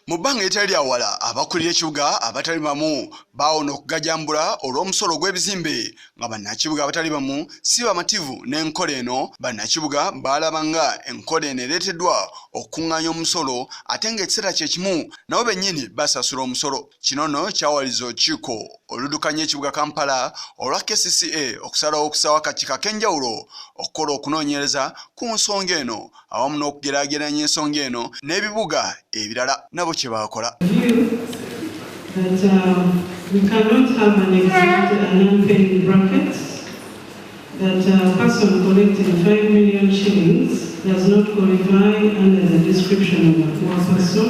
Mu bbanga eritali awala abakulira ekibuga abatali bamu baawona okugajambula olw'omusolo gw'ebizimbe nga bannakibuga abatali bamu si bamativu n'enkola eno. Bannakibuga baalaba nga enkola eno ereeteddwa okukuŋŋaanya omusolo ate ng'ekiseera kye kimu nabo bennyini basasula omusolo. Kino nno kyawaliza olukiiko oludukanya ekibuga Kampala olwa KCCA okusalawo okusaawa akakiiko ak'enjawulo okukola okunoonyereza ku nsonga eno awamu n'okugeraageranya ensonga eno n'ebibuga ebirala nabo kye baakola. We cannot have an exempt and unpaid bracket, that a person collecting 5 million shillings does not qualify under the description of a poor person,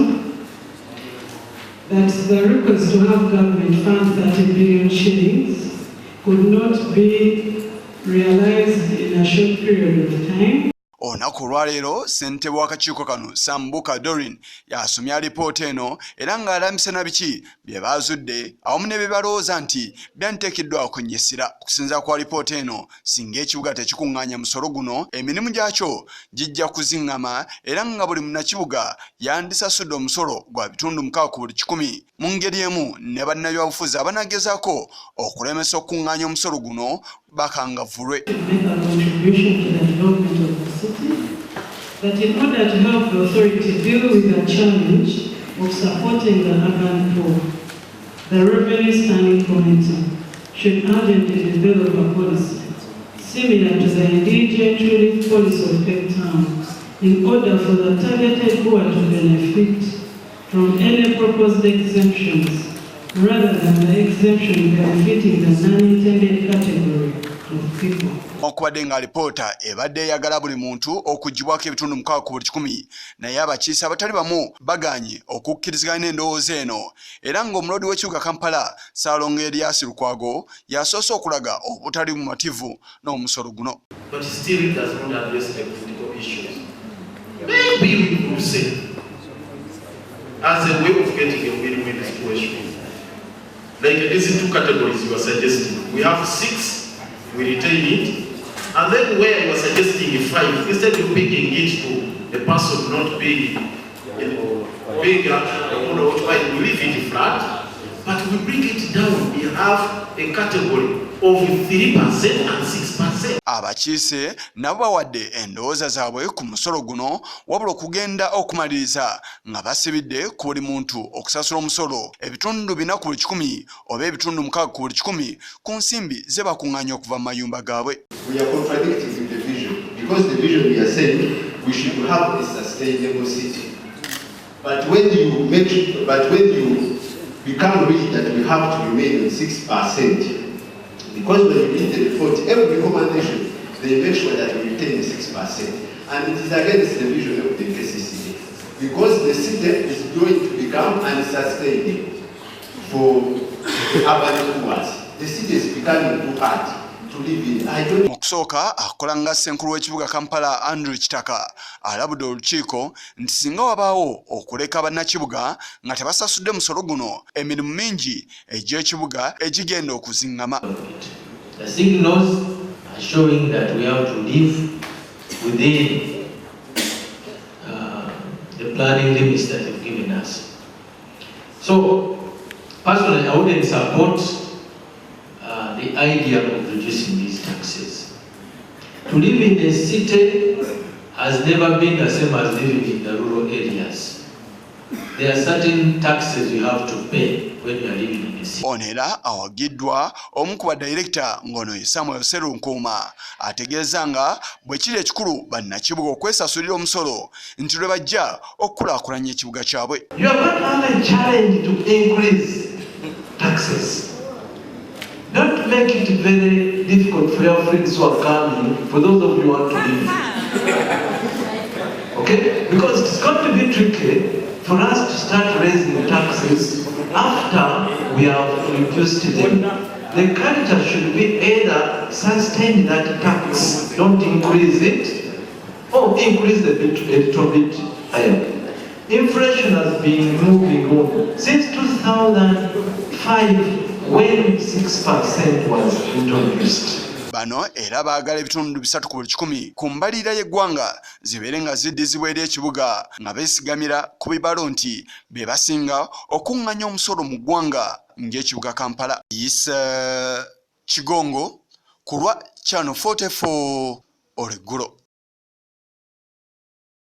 that the request to have government fund 30 billion shillings could not be realized in a short period of time. Olunaku olwaleero ssentebe w'akakiiko kano Sambuka Doreen yasomya alipoota eno era ng'alamise na biki bye baazudde awamu ne bye balowooza nti byanteekeddwa okunnyesera. Okusinziira ku alipoota eno, singa ekibuga tekikuŋŋaanya musolo guno, emirimu gyakyo gijja kuziŋŋama era nga buli munnakibuga yandisasudde omusolo gwa bitundu 6 ku buli 100. Mu ngeri emu ne bannabyabufuzi abanagezaako okulemesa okukuŋŋaanya omusolo guno bakangavvulwe. That in order to help the authority deal with the challenge of supporting the urban poor, the Revenue Standing Committee should urgently develop a policy similar to the indigent relief policy of Cape Town in order for the targeted poor to benefit from any proposed exemptions rather than the exemption benefiting the non-intended category of people. Okubadde nga alipoota ebadde eyagala buli muntu okuggibwako ebitundu 6 ku buli 100, naye abakiise abatali bamu bagaanye okukkiriziganya n'endowooza eno era ng'omulodi w'ekibuga Kampala Ssaalongo Erias Lukwago yasoose okulaga obutali bumativu n'omusolo guno. But still it does not address the political issues. Maybe we could say, as a way of getting a win-win situation, like these 2 categories you are suggesting, we have 6, we retain it, and then where you are suggesting 5, instead of picking it to the person not being, bigger, we leave it flat, but we bring it down. We have a category of 3% and 6%. Abakiise nabo bawadde endowooza zaabwe ku musolo guno wabula okugenda okumaliriza nga basibidde ku buli muntu okusasula omusolo ebitundu 4 ku buli 100 oba ebitundu 6 ku buli 100 ku nsimbi ze bakuŋŋaanya okuva mu mayumba gaabwe. We are contradicting with the vision, because the vision we are saying we should have a sustainable city. But when you become real that we have to remain on 6%, because when you read the report, every recommendation, they make sure that we retain the 6%. And it is against the vision of the KCCA. Because the city is going to become unsustainable for urban poor. The city is becoming too hard to live in. Mu kusooka akola nga ssenkulu w'ekibuga Kampala Andrew Kitaka alabudde olukiiko nti singa wabaawo okuleka bannakibuga nga tebasasudde musolo guno, emirimu mingi egy'ekibuga egigenda okuziŋŋama. The signals are showing that we have to live within the planning limits that you've given us. So, personally, I wouldn't support the idea of reducing these taxes. To live in a city has never been the same as living in the rural areas. There are certain taxes you have to pay when you are living in a city. Onera awagiddwa omu ku badirekita ng'ono ye Samuel Serunkuuma ategeeza nga bwe kiri ekikulu bannakibuga okwesasulira omusolo nti lwe bajja okukulaakulanya ekibuga kyabwe. You are not under a challenge to increase taxes. Don't make it very difficult for your friends who are coming, for those of you who want to leave. Okay? Because it's going to be tricky for us to start raising taxes after we have reduced them. The culture should be either sustain that tax, don't increase it, or increase a little bit higher. Inflation has been moving on since 2005 when 6% was introduced. bano era baagala ebitundu 3/10 ku mbalira y'eggwanga zibeere nga ziddizibwa eri ekibuga nga beesigamira ku bibalo nti be basinga okuŋŋanya omusolo mu ggwanga ng'ekibuga Kampala. Isa Kigongo ku lwa Channel 44 olweggulo.